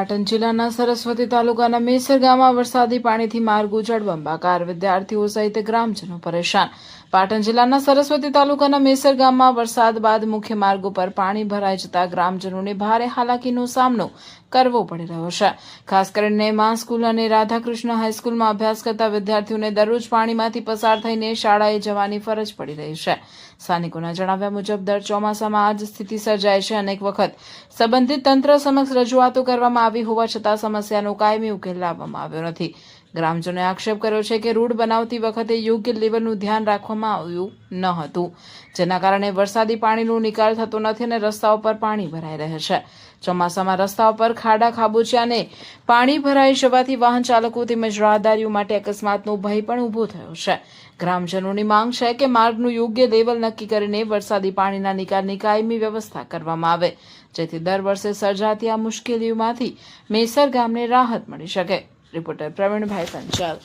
પાટણ જિલ્લાના સરસ્વતી તાલુકાના મેસર ગામમાં વરસાદી પાણીથી માર્ગ ઉજળ બંબાકાર, વિદ્યાર્થીઓ સહિત ગ્રામજનો પરેશાન। પાટણ જિલ્લાના સરસ્વતી તાલુકાના મેસર ગામમાં વરસાદ બાદ મુખ્ય માર્ગ ઉપર પાણી ભરાઈ જતા ગ્રામજનોને ભારે હાલાકીનો સામનો કરવો પડી રહ્યો છે। ખાસ કરીને મા સ્કૂલ અને રાધાકૃષ્ણ હાઈસ્કૂલમાં અભ્યાસ કરતા વિદ્યાર્થીઓને દરરોજ પાણીમાંથી પસાર થઈને શાળાએ જવાની ફરજ પડી રહી છે। સ્થાનિકોના જણાવ્યા મુજબ દર ચોમાસામાં આ જ સ્થિતિ સર્જાય છે। અનેક વખત સંબંધિત તંત્ર સમક્ષ રજૂઆતો કરવામાં આવી હોવા છતાં સમસ્યાનો કાયમી ઉકેલ લાવવામાં આવ્યો નથી। ગ્રામજનોએ આક્ષેપ કર્યો છે કે રોડ બનાવતી વખતે યોગ્ય લેવલનું ધ્યાન રાખવામાં આવ્યું ન હતું, જેના કારણે વરસાદી પાણીનો નિકાલ થતો નથી અને રસ્તાઓ પર પાણી ભરાઈ રહે છે। ચોમાસામાં રસ્તાઓ પર ખાડા ખાબોચિયા અને પાણી ભરાઈ જવાથી વાહન ચાલકો તેમજ રાહદારીઓ માટે અકસ્માતનો ભય પણ ઊભો થયો છે। ગ્રામજનોની માંગ છે કે માર્ગનું યોગ્ય લેવલ નક્કી કરીને વરસાદી પાણીના નિકાલની કાયમી વ્યવસ્થા કરવામાં આવે, જેથી દર વર્ષે સર્જાતી આ મુશ્કેલીઓમાંથી મેસર ગામને રાહત મળી શકે। રિપોર્ટર પ્રવીણભાઈ પંચાલ।